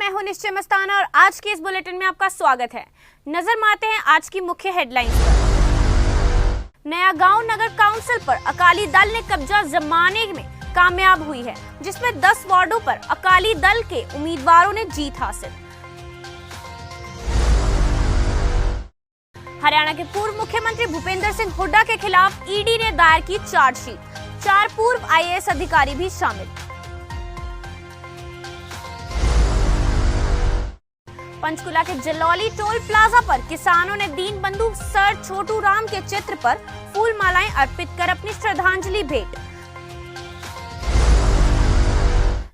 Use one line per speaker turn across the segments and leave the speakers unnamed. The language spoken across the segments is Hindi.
मैं हूं निश्चय मस्ताना और आज के इस बुलेटिन में आपका स्वागत है। नजर मारते हैं आज की मुख्य हेडलाइंस पर। नया गांव नगर काउंसिल पर अकाली दल ने कब्जा जमाने में कामयाब हुई है, जिसमें 10 वार्डों पर अकाली दल के उम्मीदवारों ने जीत हासिल। हरियाणा के पूर्व मुख्यमंत्री भूपेंद्र सिंह हुड्डा के खिलाफ ईडी ने दायर की चार्जशीट, 4 पूर्व आईएएस अधिकारी भी शामिल। पंचकुला के जलौली टोल प्लाजा पर किसानों ने दीन बंधु सर छोटू राम के चित्र पर फूल मालाएं अर्पित कर अपनी श्रद्धांजलि भेंट।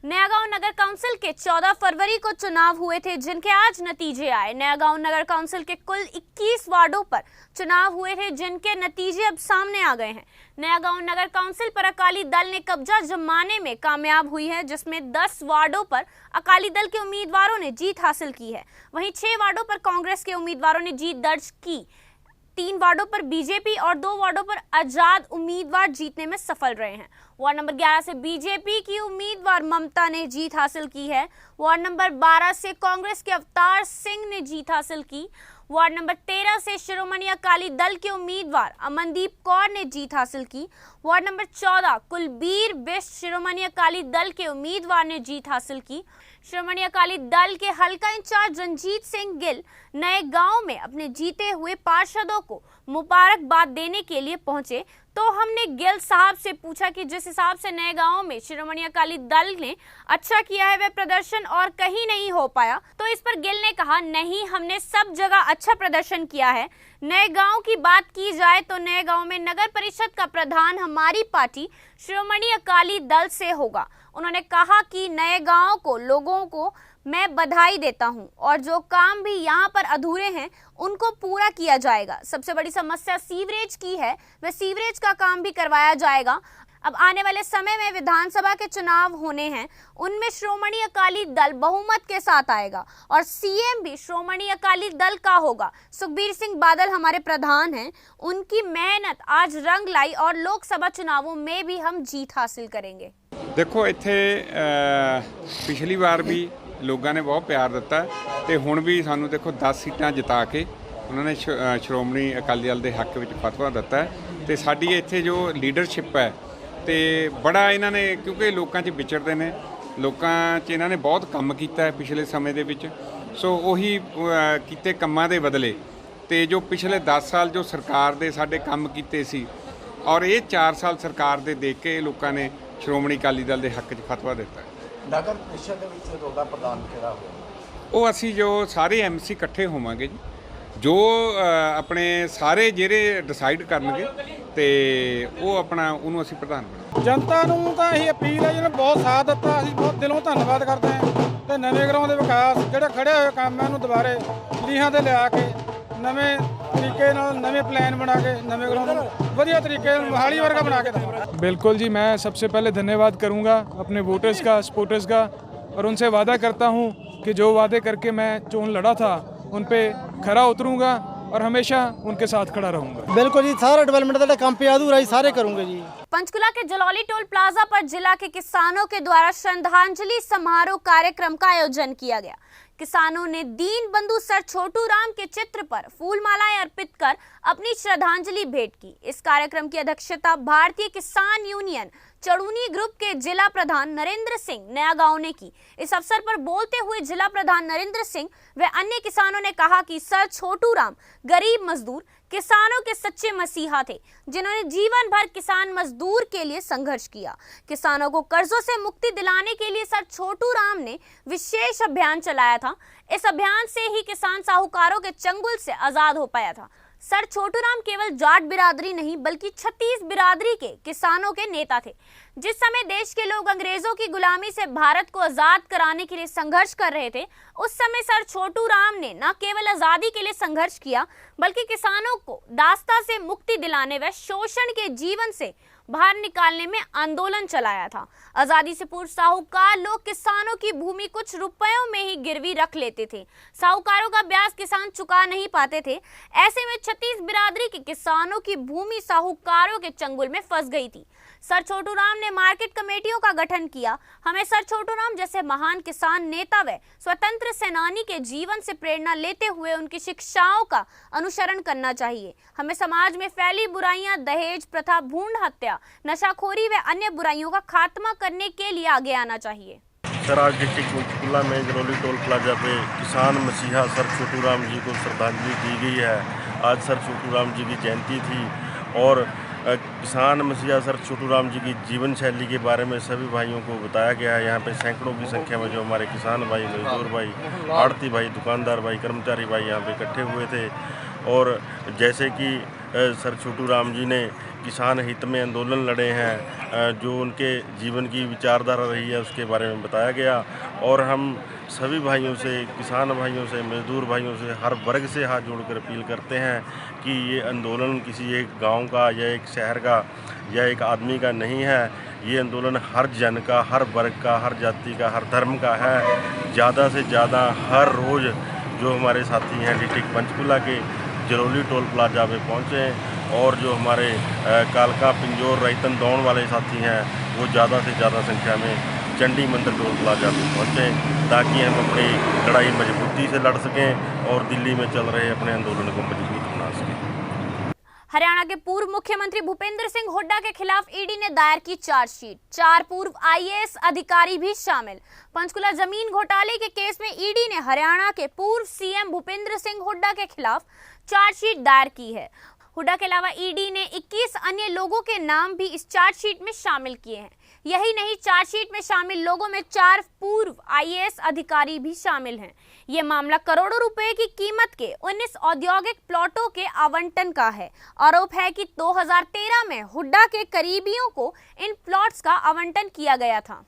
नया गांव नगर काउंसिल के 14 फरवरी को चुनाव हुए थे, जिनके आज नतीजे आए। नया गांव नगर काउंसिल के कुल 21 वार्डों पर चुनाव हुए थे, जिनके नतीजे अब सामने आ गए हैं। नया गांव नगर काउंसिल पर अकाली दल ने कब्जा जमाने में कामयाब हुई है, जिसमें 10 वार्डों पर अकाली दल के उम्मीदवारों ने जीत हासिल की है। वहीं 6 वार्डों पर कांग्रेस के उम्मीदवारों ने जीत दर्ज की। 3 वार्डों पर बीजेपी और 2 वार्डों पर आजाद उम्मीदवार जीतने में सफल रहे हैं। वार्ड नंबर 11 से बीजेपी की उम्मीदवार ममता ने जीत हासिल की है। वार्ड नंबर 12 से कांग्रेस के अवतार सिंह ने जीत हासिल की। वार्ड नंबर 13 से शिरोमणि अकाली दल के उम्मीदवार अमनदीप कौर ने जीत हासिल की। वार्ड नंबर 14 कुलबीर बिष्ट शिरोमणि अकाली दल के उम्मीदवार ने जीत हासिल की। शिरोमणि अकाली दल के हल्का इंचार्ज रंजीत सिंह गिल नए गांव में अपने जीते हुए पार्षदों को मुबारकबाद देने के लिए पहुंचे, तो हमने गिल साहब से पूछा कि जिस हिसाब से नए गांव में शिरोमणि अकाली दल ने अच्छा किया है, वह प्रदर्शन और कहीं नहीं हो पाया। तो इस पर गिल ने कहा, नहीं, हमने सब जगह अच्छा प्रदर्शन किया है। नए गांव की बात की जाए तो नए गांव में नगर परिषद का प्रधान हमारी पार्टी शिरोमणि अकाली दल से होगा। उन्होंने कहा कि नए गांव को लोगों को मैं बधाई देता हूं और जो काम भी यहां पर अधूरे हैं उनको पूरा किया जाएगा। सबसे बड़ी समस्या सीवरेज की है, वह सीवरेज का काम भी करवाया जाएगा। अब आने वाले समय में विधानसभा के चुनाव होने हैं, उनमें श्रोमणी अकाली दल बहुमत के साथ आएगा और सीएम भी श्रोमणी अकाली दल का होगा। सुखबीर सिंह बादल हमारे प्रधान हैं, उनकी मेहनत आज रंग लाई और लोकसभा चुनावों में भी हम जीत हासिल करेंगे।
देखो, इत्थे पिछली बार भी लोगों ने बहुत प्यार दिता तो हुण भी सानू देखो 10 सीटां जिता के उन्होंने श्रोमणी अकाली दल के हक में फतवा दिता है। तो साडी इत्थे जो लीडरशिप है तो बड़ा इन्होंने, क्योंकि लोगों च विचरते हैं, लोगों च इन्होंने बहुत काम किया है पिछले समय दे विच। सो उही कीते कामां दे बदले तो जो पिछले 10 साल जो सरकार दे साडे काम कीते सी और ये 4 साल सरकार दे देख के लोगों ने श्रोमणी अकाली दल के हक च फतवा दिता है।
नगर परिषद ਦੇ ਵਿੱਚ ਤੁਹਾਡਾ ਪ੍ਰਧਾਨ ਕਿਹੜਾ ਹੋਵੇਗਾ?
ਉਹ ਅਸੀਂ ਜੋ ਸਾਰੇ ਐਮਸੀ ਇਕੱਠੇ ਹੋਵਾਂਗੇ ਜੀ, ਜੋ ਆਪਣੇ ਸਾਰੇ ਜਿਹੜੇ ਡਿਸਾਈਡ ਕਰਨਗੇ ਤੇ ਉਹ ਆਪਣਾ ਉਹਨੂੰ ਅਸੀਂ ਪ੍ਰਧਾਨ ਬਣਾਵਾਂਗੇ।
ਜਨਤਾ ਨੂੰ ਤਾਂ ਇਹ ਅਪੀਲ ਹੈ, ਜਿਹਨੇ ਬਹੁਤ ਸਾਥ ਦਿੱਤਾ, ਅਸੀਂ ਬਹੁਤ ਦਿਲੋਂ ਧੰਨਵਾਦ ਕਰਦੇ ਹਾਂ। ਤੇ ਨਵੇਂ ਗਰਾਊਂਡ ਦੇ ਵਿਕਾਸ ਜਿਹੜੇ ਖੜੇ ਹੋਏ ਕੰਮ ਹੈ ਉਹਨੂੰ ਦੁਬਾਰੇ ਲੀਹਾਂ ਤੇ ਲਿਆ ਕੇ ਨਵੇਂ तरीके नवे प्लान बना के नवे ग्राउंड वधिया तरीके मोहाली वर्गा बना के देंगे।
बिल्कुल जी, मैं सबसे पहले धन्यवाद करूंगा अपने वोटर्स का, सपोर्टर्स का, और उनसे वादा करता हूं कि जो वादे करके मैं चोन लड़ा था उन पे खरा उतरूंगा और हमेशा उनके साथ खड़ा रहूंगा।
बिल्कुल जी, सारा डेवलपमेंट का काम पे अधूरा ही सारे करूंगे जी।
पंचकुला के जलौली टोल प्लाजा पर जिला के किसानों के द्वारा श्रद्धांजलि समारोह कार्यक्रम का आयोजन किया गया। किसानों ने दीन बंधु सर छोटू राम के चित्र पर फूल मालाएं अर्पित कर अपनी श्रद्धांजलि भेंट की। इस कार्यक्रम की अध्यक्षता भारतीय किसान यूनियन चड़ूनी ग्रुप के जिला प्रधान नरेंद्र सिंह नया गांव ने की। इस अवसर पर बोलते हुए जिला प्रधान नरेंद्र सिंह व अन्य किसानों ने कहा कि सर छोटू राम गरीब मजदूर किसानों के सच्चे मसीहा थे, जिन्होंने जीवन भर किसान मजदूर के लिए संघर्ष किया। किसानों को कर्जों से मुक्ति दिलाने के लिए सर छोटू राम ने विशेष अभियान चलाया था। इस अभियान से ही किसान साहूकारों के चंगुल से आजाद हो पाया था। सर छोटू राम केवल जाट बिरादरी नहीं बल्कि 36 बिरादरी के किसानों के नेता थे। जिस समय देश के लोग अंग्रेजों की गुलामी से भारत को आजाद कराने के लिए संघर्ष कर रहे थे, उस समय सर छोटू राम ने न केवल आजादी के लिए संघर्ष किया बल्कि किसानों को दास्ता से मुक्ति दिलाने व शोषण के जीवन से बाहर निकालने में आंदोलन चलाया था। आजादी से पूर्व साहूकार लोग किसानों की भूमि कुछ रुपयों में ही गिरवी रख लेते थे। साहूकारों का ब्याज किसान चुका नहीं पाते थे। ऐसे में छत्तीस बिरादरी के किसानों की भूमि साहूकारों के चंगुल में फंस गई थी। सर छोटू राम ने मार्केट कमेटियों का गठन किया। हमें सर छोटू राम जैसे महान किसान नेता व स्वतंत्र सेनानी के जीवन से प्रेरणा लेते हुए उनकी शिक्षाओं का अनुसरण करना चाहिए। हमें समाज में फैली बुराइयां, दहेज प्रथा, भ्रूण हत्या, नशाखोरी व अन्य बुराइयों का खात्मा करने के लिए आगे आना चाहिए।
सर, आज डिस्ट्रिक्ट पंचकुला में जरौली टोल प्लाजा पे किसान मसीहा सर छोटू राम जी को श्रद्धांजलि दी गई है। आज सर छोटू राम जी की जयंती थी और किसान मसीहा सर छोटू राम जी की जीवन शैली के बारे में सभी भाइयों को बताया गया है। यहाँ पे सैकड़ों की संख्या में जो हमारे किसान भाई, मजदूर भाई, आड़ती भाई, दुकानदार भाई, कर्मचारी भाई यहाँ पे इकट्ठे हुए थे और जैसे कि सर छोटू राम जी ने किसान हित में आंदोलन लड़े हैं, जो उनके जीवन की विचारधारा रही है उसके बारे में बताया गया और हम सभी भाइयों से, किसान भाइयों से, मजदूर भाइयों से, हर वर्ग से हाथ जोड़कर अपील करते हैं कि ये आंदोलन किसी एक गांव का या एक शहर का या एक आदमी का नहीं है। ये आंदोलन हर जन का, हर वर्ग का, हर जाति का, हर धर्म का है। ज़्यादा से ज़्यादा हर रोज़ जो हमारे साथी हैं डिस्ट्रिक्ट पंचकुला के जरौली टोल प्लाजा पे पहुँचे और जो हमारे कालका, पिंजौर, रईतन, दौड़ वाले साथी हैं वो ज़्यादा से ज़्यादा संख्या में चंडी मंदिर टोल प्लाजा पे पहुँचें ताकि हम अपनी लड़ाई मजबूती से लड़ सकें और दिल्ली में चल रहे अपने आंदोलन को मजबूत बना सकें।
हरियाणा के पूर्व मुख्यमंत्री भूपेंद्र सिंह हुड्डा के खिलाफ ईडी ने दायर की चार्जशीट। 4 पूर्व आईएएस अधिकारी भी शामिल। पंचकुला जमीन घोटाले के केस में ईडी ने हरियाणा के पूर्व सीएम भूपेंद्र सिंह हुड्डा के खिलाफ चार्जशीट दायर की है। हुड्डा के अलावा ईडी ने 21 अन्य लोगों के नाम भी इस चार्जशीट में शामिल किए हैं। यही नहीं, चार्जशीट में शामिल लोगों में 4 पूर्व आईएएस अधिकारी भी शामिल हैं। ये मामला करोड़ों रुपए की कीमत के 19 औद्योगिक प्लॉटों के आवंटन का है। आरोप है कि 2013 में हुड्डा के करीबियों को इन प्लॉट्स का आवंटन किया गया था।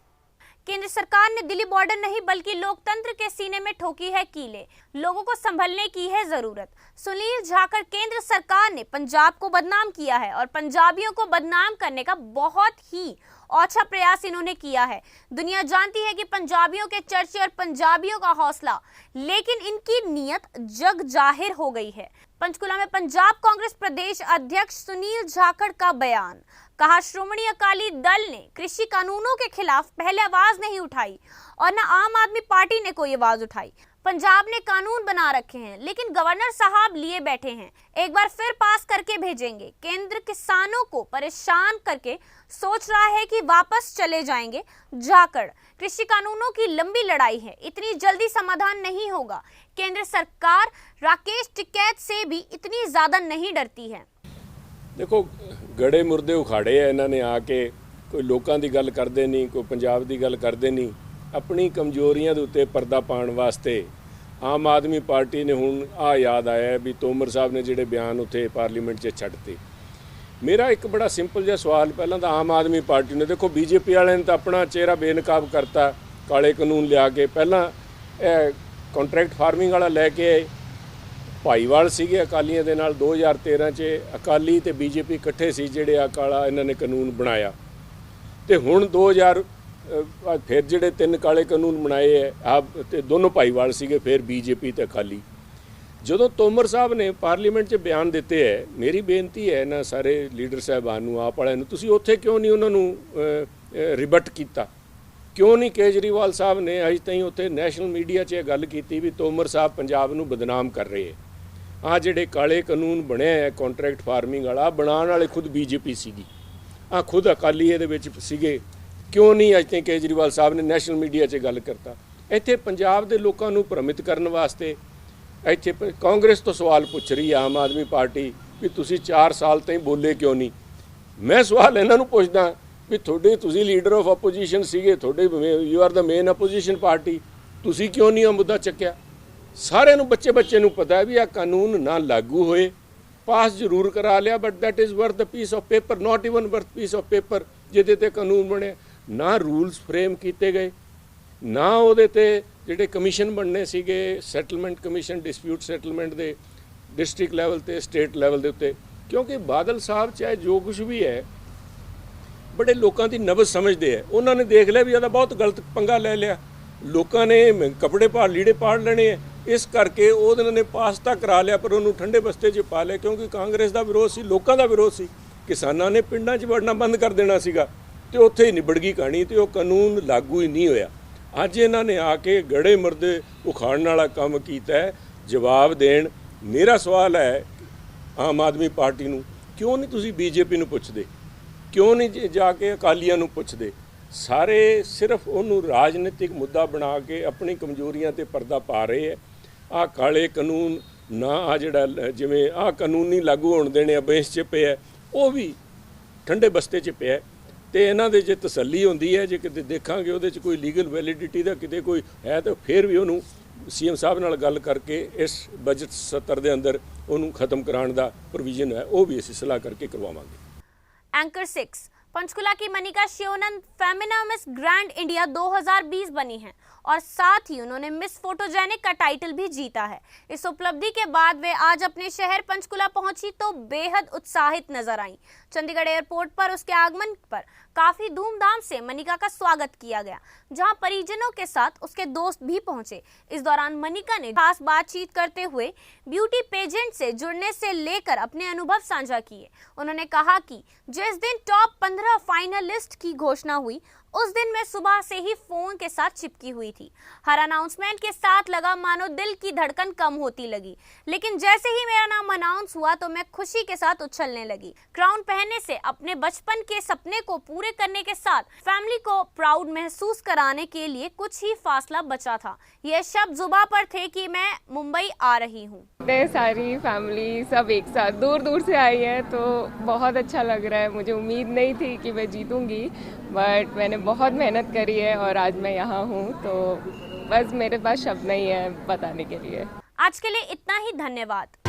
केंद्र सरकार ने दिल्ली बॉर्डर नहीं बल्कि लोकतंत्र के सीने में ठोकी है कीले। लोगों को संभलने की है जरूरत। सुनील झाकड़, केंद्र सरकार ने पंजाब को बदनाम किया है और पंजाबियों को बदनाम करने का बहुत ही औछा प्रयास इन्होंने किया है। दुनिया जानती है कि पंजाबियों के चर्चे और पंजाबियों का हौसला, लेकिन इनकी नीयत जग जाहिर हो गई है। पंचकुला में पंजाब कांग्रेस प्रदेश अध्यक्ष सुनील झाकड़ का बयान। कहा, श्रोमणी अकाली दल ने कृषि कानूनों के खिलाफ पहले आवाज नहीं उठाई और न आम आदमी पार्टी ने कोई आवाज उठाई। पंजाब ने कानून बना रखे हैं लेकिन गवर्नर साहब लिए बैठे हैं, एक बार फिर पास करके भेजेंगे। केंद्र किसानों को परेशान करके सोच रहा है कि वापस चले जाएंगे। झाकड़, कृषि कानूनों की लंबी लड़ाई है, इतनी जल्दी समाधान नहीं होगा। केंद्र सरकार राकेश टिकैत से भी इतनी ज्यादा नहीं डरती है।
देखो, गड़े मुर्दे उखाड़े है इन्होंने आके, कोई लोगों की गल करते नहीं, कोई पंजाब की गल करते नहीं। अपनी कमजोरियां के उत्ते पर्दा पाने वास्ते आम आदमी पार्टी ने हुण आ याद आया भी तोमर साहब ने जिहड़े बयान उत्थे पार्लीमेंट 'च छड्डते। मेरा एक बड़ा सिंपल जिहा सवाल, पहला तो आम आदमी पार्टी ने, देखो बीजेपी वाले ने तो अपना चेहरा बेनकाब करता, काले कानून लिया के पहला कॉन्ट्रैक्ट फार्मिंग वाला लैके आए। भाईवाल सीगे अकालियों के नाल 2013 च अकाली ते बीजेपी इकट्ठे सी जिहड़े आ काला इन्होंने कानून बनाया। तो हुण 2000 फिर जिहड़े 3 काले कानून बनाए है आप ते दोनों भाईवाल सीगे, फिर बीजेपी ते अकाली। ਜਦੋਂ तोमर साहब ने पार्लीमेंट 'ਚ बयान दिते है, मेरी बेनती है ना सारे लीडर साहबान नूं, आप वालिਆਂ ਨੂੰ, ਤੁਸੀਂ ਉੱਥੇ क्यों नहीं उन्होंने रिबट किया? क्यों नहीं केजरीवाल साहब ने अज ताईं उत्थे नैशनल मीडिया 'ਚ गल की भी तोमर साहब पंजाब नूं बदनाम कर रहे हैं? आ जिहड़े काले कानून बने है कॉन्ट्रैक्ट फार्मिंग वाला, बनाने वाले खुद बीजेपी सीगी, आ खुद अकाली इहदे विच सीगे। क्यों नहीं अज ताईं केजरीवाल साहब ने नैशनल मीडिया 'ਚ गल करता? इत्थे पंजाब दे लोकां नूं भ्रमित करन वास्ते ਇੱਥੇ ਕਾਂਗਰਸ ਤੋਂ ਸਵਾਲ ਪੁੱਛ ਰਹੀ ਹੈ ਆਮ ਆਦਮੀ ਪਾਰਟੀ ਵੀ ਤੁਸੀਂ 4 ਸਾਲ ਤਾਈਂ ਬੋਲੇ ਕਿਉਂ ਨਹੀਂ। ਮੈਂ ਸਵਾਲ ਇਹਨਾਂ ਨੂੰ ਪੁੱਛਦਾ ਵੀ ਤੁਸੀਂ ਲੀਡਰ ਆਫ ਆਪੋਜੀਸ਼ਨ ਸੀਗੇ, you are the main opposition party, ਤੁਸੀਂ ਕਿਉਂ ਨਹੀਂ ਇਹ ਮੁੱਦਾ ਚੱਕਿਆ? ਸਾਰਿਆਂ ਨੂੰ ਬੱਚੇ ਨੂੰ ਪਤਾ ਹੈ ਵੀ ਇਹ ਕਾਨੂੰਨ ਨਾ ਲਾਗੂ ਹੋਏ, ਪਾਸ ਜ਼ਰੂਰ ਕਰਾ ਲਿਆ, but that is worth the piece of paper, not even worth piece of paper ਜਿਹਦੇ ਤੇ ਕਾਨੂੰਨ ਬਣੇ। ਨਾ ਰੂਲਸ ਫਰੇਮ ਕੀਤੇ ਗਏ, ਨਾ ਉਹਦੇ ਤੇ ਜਿਹੜੇ ਕਮਿਸ਼ਨ ਬਣਨੇ ਸੀਗੇ, ਸੈਟਲਮੈਂਟ ਕਮਿਸ਼ਨ, ਡਿਸਪਿਊਟ ਸੈਟਲਮੈਂਟ ਦੇ ਡਿਸਟ੍ਰਿਕਟ ਲੈਵਲ ਤੇ, ਸਟੇਟ ਲੈਵਲ ਦੇ ਉੱਤੇ। ਕਿਉਂਕਿ ਬਾਦਲ ਸਾਹਿਬ ਚਾਹੇ ਜੋ ਕੁਝ ਵੀ ਹੈ, ਬੜੇ ਲੋਕਾਂ ਦੀ ਨਬਜ਼ ਸਮਝਦੇ ਆ। ਉਹਨਾਂ ਨੇ ਦੇਖ ਲਿਆ ਵੀ ਇਹਦਾ ਬਹੁਤ ਗਲਤ ਪੰਗਾ ਲੈ ਲਿਆ, ਲੋਕਾਂ ਨੇ ਕੱਪੜੇ ਪਾੜ ਲੀੜੇ ਪਾੜ ਲੈਣੇ ਆ, ਇਸ ਕਰਕੇ ਉਹਨਾਂ ਨੇ ਪਾਸ ਤਾਂ ਕਰਾ ਲਿਆ ਪਰ ਉਹਨੂੰ ਠੰਡੇ ਬਸਤੇ 'ਚ ਪਾ ਲਿਆ, ਕਿਉਂਕਿ ਕਾਂਗਰਸ ਦਾ ਵਿਰੋਧ ਸੀ, ਲੋਕਾਂ ਦਾ ਵਿਰੋਧ ਸੀ। ਕਿਸਾਨਾਂ ਨੇ ਪਿੰਡਾਂ 'ਚ ਵੜਨਾ ਬੰਦ ਕਰ ਦੇਣਾ ਸੀਗਾ ਤੇ ਉੱਥੇ ਹੀ ਨਿਬੜ ਗਈ ਕਹਾਣੀ ਤੇ ਉਹ ਕਾਨੂੰਨ ਲਾਗੂ ਹੀ ਨਹੀਂ ਹੋਇਆ। ਅੱਜ ਇਹਨਾਂ ਨੇ ਆ ਕੇ ਗੜੇ ਮੁਰਦੇ ਉਖਾੜਨ ਵਾਲਾ ਕੰਮ ਕੀਤਾ ਹੈ। ਜਵਾਬ ਦੇਣ। ਮੇਰਾ ਸਵਾਲ ਹੈ ਆਮ ਆਦਮੀ ਪਾਰਟੀ ਨੂੰ, ਕਿਉਂ ਨਹੀਂ ਤੁਸੀਂ ਬੀਜੇਪੀ ਨੂੰ ਪੁੱਛਦੇ, ਕਿਉਂ ਨਹੀਂ ਜਾ ਕੇ ਅਕਾਲੀਆਂ ਨੂੰ ਪੁੱਛਦੇ? ਸਾਰੇ ਸਿਰਫ ਉਹਨੂੰ ਰਾਜਨੀਤਿਕ ਮੁੱਦਾ ਬਣਾ ਕੇ ਆਪਣੀ ਕਮਜ਼ੋਰੀਆਂ ਤੇ ਪਰਦਾ ਪਾ ਰਹੇ ਹੈ। ਆਹ ਕਾਲੇ ਕਾਨੂੰਨ ਨਾ, ਆ ਜਿਹੜਾ ਜਿਵੇਂ ਆਹ ਕਾਨੂੰਨ ਨਹੀਂ ਲਾਗੂ ਹੋਣ ਦੇਣੇ, ਬੈਂਚ 'ਚ ਪਿਆ, ਉਹ ਵੀ ਠੰਡੇ ਬਸਤੇ 'ਚ ਪਿਆ ਤੇ ਇਹਨਾਂ ਦੇ ਜੇ ਤਸੱਲੀ ਹੁੰਦੀ ਹੈ, ਜੇ ਕਿਤੇ ਦੇਖਾਂਗੇ ਉਹਦੇ 'ਚ ਕੋਈ ਲੀਗਲ ਵੈਲਿਡਿਟੀ ਦਾ ਕਿਤੇ ਕੋਈ ਹੈ ਤਾਂ ਫਿਰ ਵੀ ਉਹਨੂੰ ਸੀਐਮ ਸਾਹਿਬ ਨਾਲ ਗੱਲ ਕਰਕੇ ਇਸ ਬਜਟ ਸੱਤਰ ਦੇ ਅੰਦਰ ਉਹਨੂੰ ਖਤਮ ਕਰਾਉਣ ਦਾ ਪ੍ਰੋਵੀਜ਼ਨ ਹੈ, ਉਹ ਵੀ ਅਸੀਂ ਸਲਾਹ ਕਰਕੇ करवाएंगे।
एंकर 6 पंचकुला की Manika Shivanand Femina Miss Grand India 2020 बनी हैं और साथ ही उन्होंने मिस फोटोजेनिक का टाइटल भी जीता है। इस उपलब्धि के बाद वे आज अपने शहर पंचकुला पहुंची तो बेहद उत्साहित नजर आईं। चंडीगढ़ एयरपोर्ट पर उसके आगमन पर काफी धूमधाम से मनिका का स्वागत किया गया, जहां परिजनों के साथ उसके दोस्त भी पहुंचे। इस दौरान मनिका ने खास बातचीत करते हुए ब्यूटी पेजेंट से जुड़ने से लेकर अपने अनुभव साझा किए। उन्होंने कहा कि जिस दिन टॉप 15 फाइनलिस्ट की घोषणा हुई उस दिन मैं सुबह से ही फोन के साथ चिपकी हुई थी। हर अनाउंसमेंट के साथ लगा मानो दिल की धड़कन कम होती लगी, लेकिन जैसे ही मेरा नाम अनाउंस हुआ तो मैं खुशी के साथ उछलने लगी। क्राउन पहनने से अपने बचपन के सपने को पूरे करने के साथ फैमिली को प्राउड महसूस कराने के लिए कुछ ही फासला बचा था। ये शब्द जुबां पर थे कि मैं मुंबई आ रही हूँ।
सारी फैमिली सब एक साथ दूर दूर से आई है तो बहुत अच्छा लग रहा है। मुझे उम्मीद नहीं थी कि मैं जीतूंगी, बट मैंने बहुत मेहनत करी है और आज मैं यहाँ हूँ, तो बस मेरे पास शब्द नहीं है बताने के लिए।
आज के लिए इतना ही, धन्यवाद।